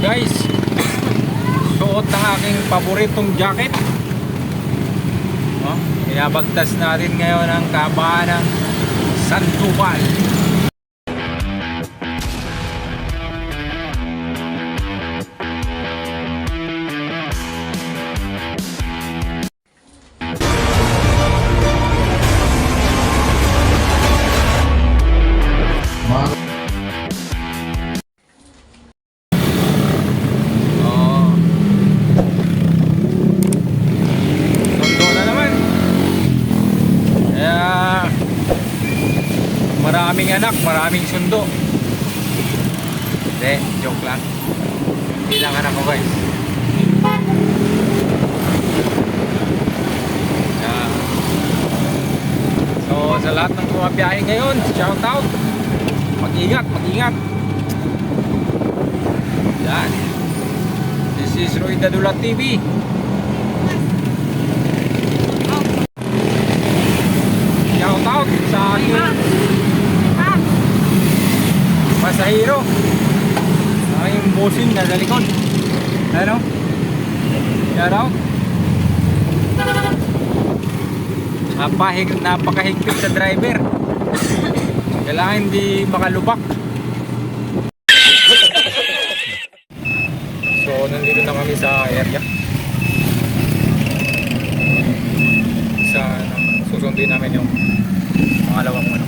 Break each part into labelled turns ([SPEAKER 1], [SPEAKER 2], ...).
[SPEAKER 1] guys, suot ng aking paboritong jacket. Pinabagtas natin ngayon ang kabahan ng Sandoval. Maraming anak, maraming sundo. Hindi, joke lang. Ilang anak ko guys. Yeah. So sa lahat ng bumabiyahe ngayon, shout out. Mag-ingat, mag-ingat. Yan. This is Roy Dadula TV. Shout out sa aking pasahero, aking bossing na sa likod. Ano? Shout out. Napakahigpit sa driver. Kailangan hindi makalubak. So nandito na kami sa area. Susunduin namin yung pangalawang ano.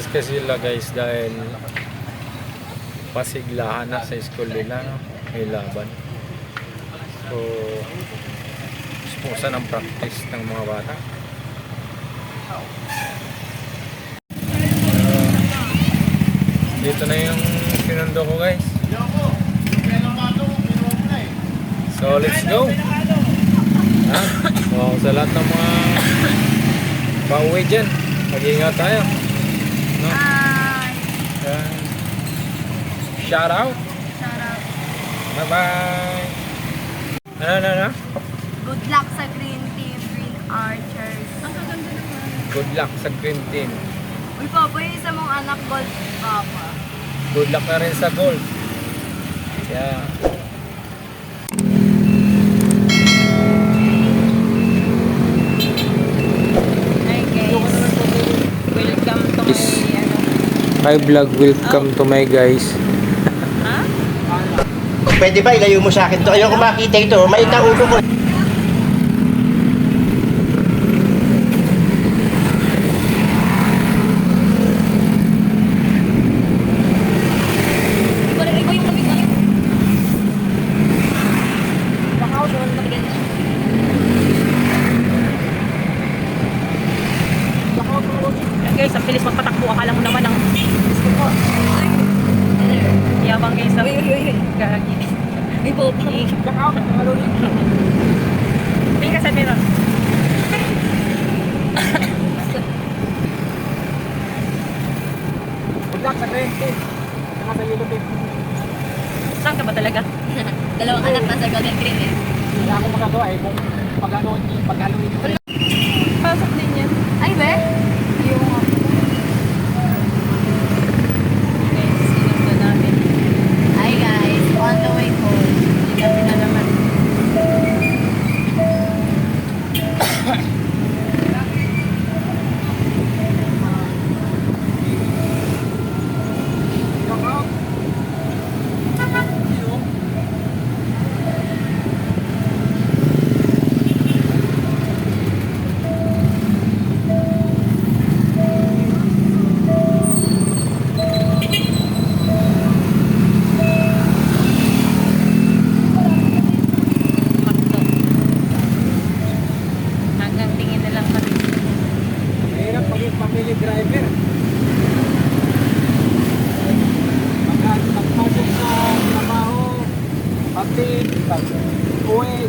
[SPEAKER 1] Kasi sila guys dahil pasiglahan na sa school nila, no? May laban. So spusa ng practice ng mga bata. Dito na yung sinundo ko guys. So let's go. Wow, sa lahat ng mga pauwi dyan, mag-ingat tayo. No? Shout out.
[SPEAKER 2] Shout out.
[SPEAKER 1] Bye bye. Ano?
[SPEAKER 2] Good luck sa Green Team, Green Archers. Ang gaganda naman.
[SPEAKER 1] Good luck sa Green Team.
[SPEAKER 2] Uy, Papa, yung isa mong anak gold, Papa.
[SPEAKER 1] Good luck na rin sa gold. Yeah.
[SPEAKER 2] Hi guys. Welcome to my
[SPEAKER 1] Hi vlog, welcome to my guys.
[SPEAKER 2] Ha?
[SPEAKER 3] Pwede ba ilayo mo sa akin to? Ayoko makita ito. Maita ulo ko.
[SPEAKER 4] Guys, ang bilis magpatakbo. Akala mo naman ang yabang guys. Gagi.
[SPEAKER 2] Ay, Papa.
[SPEAKER 4] Tingnan sa meron.
[SPEAKER 1] Good luck sa Green Team. Saka sa Yellow Team.
[SPEAKER 4] Saan ka ba talaga?
[SPEAKER 2] Dalawang anak nasa Golden Green eh.
[SPEAKER 1] Hindi ako magagawa eh kung pag-ano ito.
[SPEAKER 4] Pasok din yan.
[SPEAKER 2] Ay, be? Yung
[SPEAKER 4] Guys, sinundo namin.
[SPEAKER 2] Hi guys, on the way home.
[SPEAKER 4] Gabi na naman.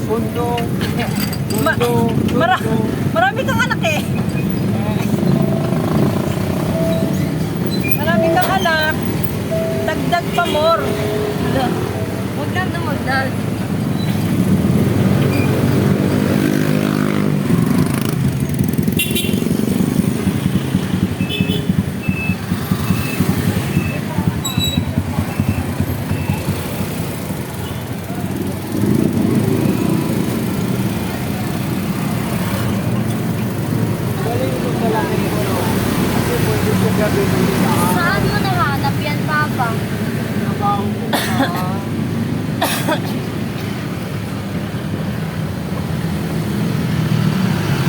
[SPEAKER 1] Bundong.
[SPEAKER 4] Ma- marami kang anak eh. Marami kang anak. Dagdag pa more.
[SPEAKER 2] Huwag lang dumagdag. Saan mo nahanap yan, Papa?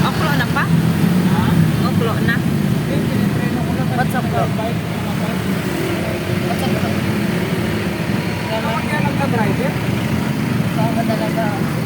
[SPEAKER 4] Oklo na pa? Oklo na. What's oklo?
[SPEAKER 1] Tawag yan ang ka-driver?
[SPEAKER 2] Baka talaga.